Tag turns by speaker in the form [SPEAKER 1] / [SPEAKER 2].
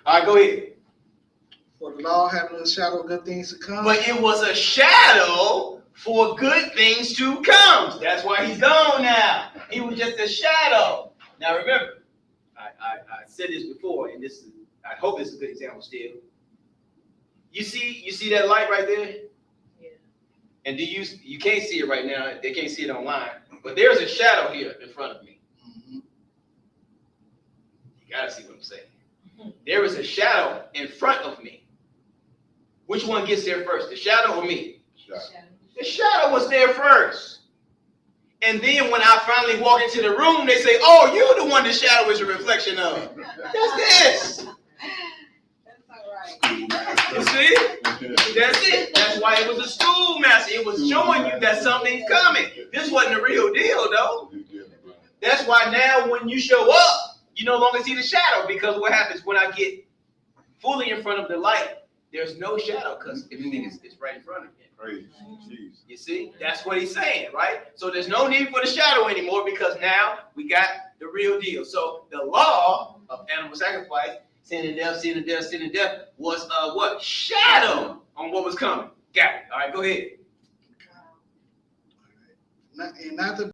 [SPEAKER 1] All right, go ahead.
[SPEAKER 2] For the law having a shadow of good things to come.
[SPEAKER 1] But it was a shadow for good things to come. That's why he's gone now. He was just a shadow. Now remember, I said this before, and I hope this is a good example still. You see that light right there?
[SPEAKER 3] Yeah.
[SPEAKER 1] And you can't see it right now. They can't see it online. But there's a shadow here in front of me.
[SPEAKER 2] Mm-hmm.
[SPEAKER 1] You gotta see what I'm saying. There is a shadow in front of me. Which one gets there first, the shadow or me?
[SPEAKER 3] Shadow.
[SPEAKER 1] The shadow was there first. And then when I finally walk into the room, they say, oh, you're the one the shadow is a reflection of. That's this.
[SPEAKER 3] That's all right.
[SPEAKER 1] You see? That's it. That's why it was a schoolmaster. It was showing you that something's coming. This wasn't the real deal, though. That's why now when you show up, you no longer see the shadow, because what happens when I get fully in front of the light, there's no shadow because everything is right in front of me.
[SPEAKER 4] Praise Jesus.
[SPEAKER 1] You see, that's what he's saying, right? So there's no need for the shadow anymore because now we got the real deal. So the law of animal sacrifice, sin and death, sin and death, sin and death, was what? Shadow on what was coming. Got it. All right, go ahead.
[SPEAKER 2] Not to